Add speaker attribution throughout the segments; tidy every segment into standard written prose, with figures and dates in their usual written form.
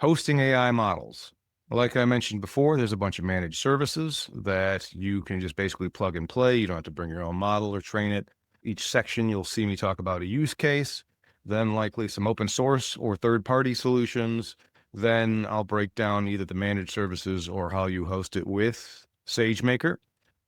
Speaker 1: Hosting AI models. Like I mentioned before, there's a bunch of managed services that you can just basically plug and play. You don't have to bring your own model or train it. Each section, you'll see me talk about a use case, then likely some open source or third-party solutions. Then I'll break down either the managed services or how you host it with SageMaker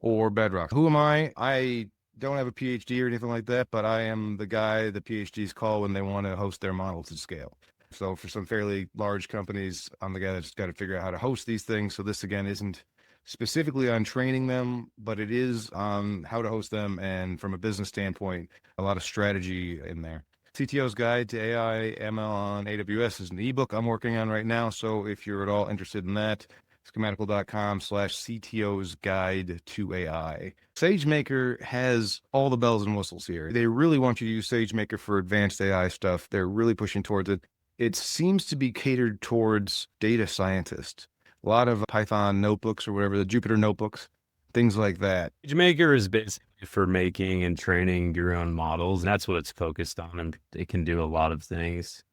Speaker 1: or Bedrock. Who am I? I don't have a PhD or anything like that, but I am the guy the PhDs call when they want to host their models at scale. So for some fairly large companies, I'm the guy that's got to figure out how to host these things. So this again isn't specifically on training them, but it is on how to host them. And from a business standpoint, a lot of strategy in there. CTO's Guide to AI ML on AWS is an ebook I'm working on right now. So if you're at all interested in that, schematical.com/CTO's Guide to AI. SageMaker has all the bells and whistles here. They really want you to use SageMaker for advanced AI stuff. They're really pushing towards it. It seems to be catered towards data scientists. A lot of Python notebooks or whatever, the Jupyter notebooks, things like that.
Speaker 2: SageMaker is basically for making and training your own models, and that's what it's focused on, and it can do a lot of things.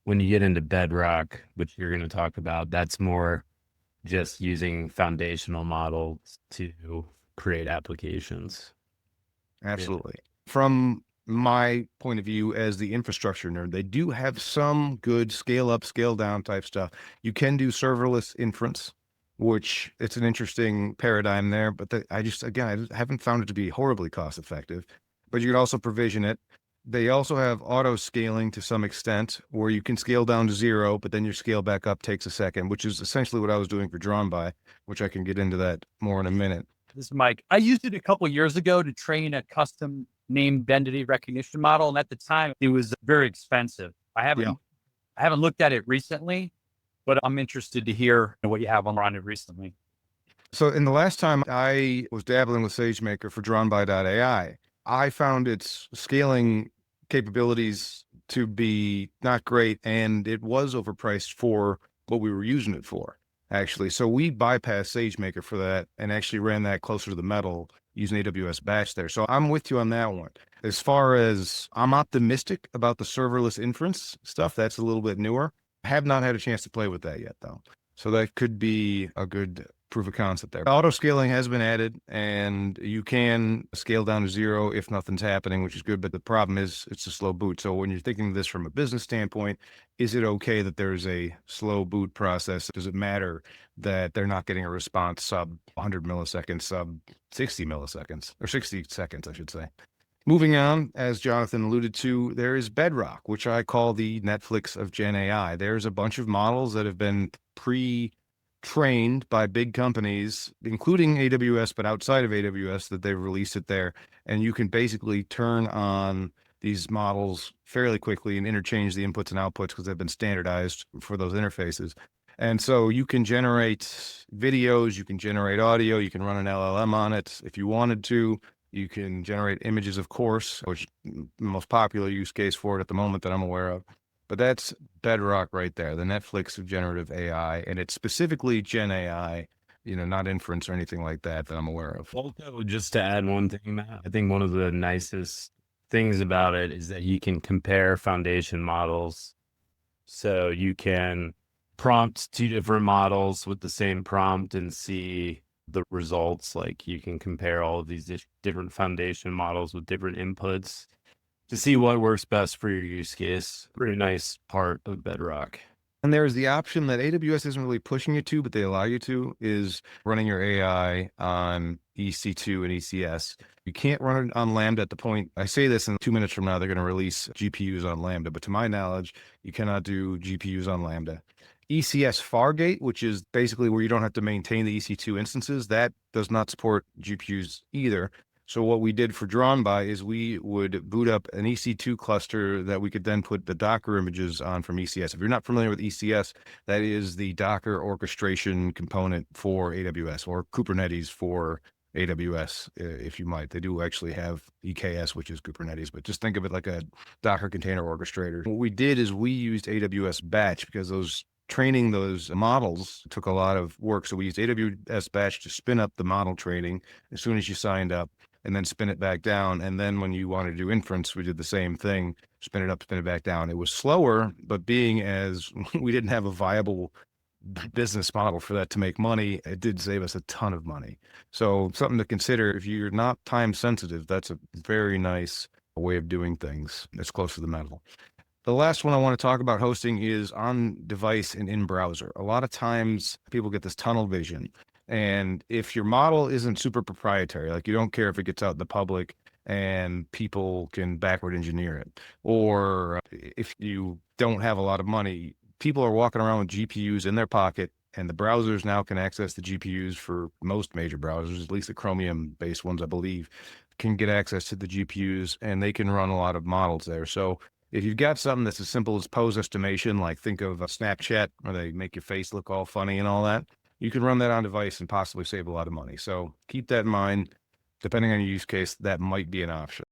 Speaker 2: When you get into Bedrock, which you're going to talk about, that's more just using foundational models to create applications.
Speaker 1: Absolutely. From my point of view as the infrastructure nerd, they do have some good scale up, scale down type stuff. You can do serverless inference, which it's an interesting paradigm there, but I just haven't found it to be horribly cost effective. But you can also provision it. They also have auto scaling to some extent where you can scale down to 0, but then your scale back up takes a second, which is essentially what I was doing for DrawnBy, which I can get into that more in a minute.
Speaker 3: This is Mike. I used it a couple of years ago to train a custom named entity recognition model, and at the time it was very expensive. I haven't looked at it recently, but I'm interested to hear what you have on it recently.
Speaker 1: So in the last time I was dabbling with SageMaker for DrawnBy.ai, I found its scaling capabilities to be not great, and it was overpriced for what we were using it for, actually. So we bypassed SageMaker for that and actually ran that closer to the metal using AWS Batch there. So I'm with you on that one. As far as I'm optimistic about the serverless inference stuff, that's a little bit newer. I have not had a chance to play with that yet, though. So that could be a good proof of concept there. Auto scaling has been added, and you can scale down to 0 if nothing's happening, which is good. But the problem is it's a slow boot. So when you're thinking of this from a business standpoint, is it okay that there's a slow boot process? Does it matter that they're not getting a response sub 100 milliseconds, sub 60 milliseconds, or 60 seconds, I should say? Moving on, as Jonathan alluded to, there is Bedrock, which I call the Netflix of Gen AI. There's a bunch of models that have been pre-trained by big companies, including AWS, but outside of AWS, that they've released it there. And you can basically turn on these models fairly quickly and interchange the inputs and outputs because they've been standardized for those interfaces. And so you can generate videos, you can generate audio, you can run an LLM on it if you wanted to. You can generate images, of course, which is the most popular use case for it at the moment that I'm aware of. But that's Bedrock right there, the Netflix of generative AI, and it's specifically Gen AI, not inference or anything like that I'm aware of.
Speaker 2: Also, just to add one thing, Matt, I think one of the nicest things about it is that you can compare foundation models. So you can prompt 2 different models with the same prompt and see the results. Like you can compare all of these different foundation models with different inputs to see what works best for your use case. Pretty nice part of Bedrock.
Speaker 1: And there's the option that AWS isn't really pushing you to, but they allow you to, is running your AI on EC2 and ECS. You can't run it on Lambda at the point. I say this, in 2 minutes from now, they're going to release GPUs on Lambda, but to my knowledge, you cannot do GPUs on Lambda. ECS Fargate, which is basically where you don't have to maintain the EC2 instances, that does not support GPUs either. So what we did for DrawnBy is we would boot up an EC2 cluster that we could then put the Docker images on from ECS. If you're not familiar with ECS, that is the Docker orchestration component for AWS, or Kubernetes for AWS, if you might. They do actually have EKS, which is Kubernetes, but just think of it like a Docker container orchestrator. What we did is we used AWS Batch because training those models took a lot of work. So we used AWS Batch to spin up the model training as soon as you signed up. and then spin it back down. And then when you want to do inference, we did the same thing, spin it up, spin it back down. It was slower, but being as we didn't have a viable business model for that to make money, it did save us a ton of money. So something to consider if you're not time sensitive, that's a very nice way of doing things. That's close to the metal. The last one I want to talk about hosting is on device and in browser. A lot of times people get this tunnel vision. And if your model isn't super proprietary, like you don't care if it gets out in the public and people can backward engineer it, or if you don't have a lot of money, people are walking around with GPUs in their pocket, and the browsers now can access the GPUs for most major browsers, at least the Chromium-based ones, I believe, can get access to the GPUs, and they can run a lot of models there. So if you've got something that's as simple as pose estimation, like think of a Snapchat where they make your face look all funny and all that, you can run that on device and possibly save a lot of money. So keep that in mind. Depending on your use case, that might be an option.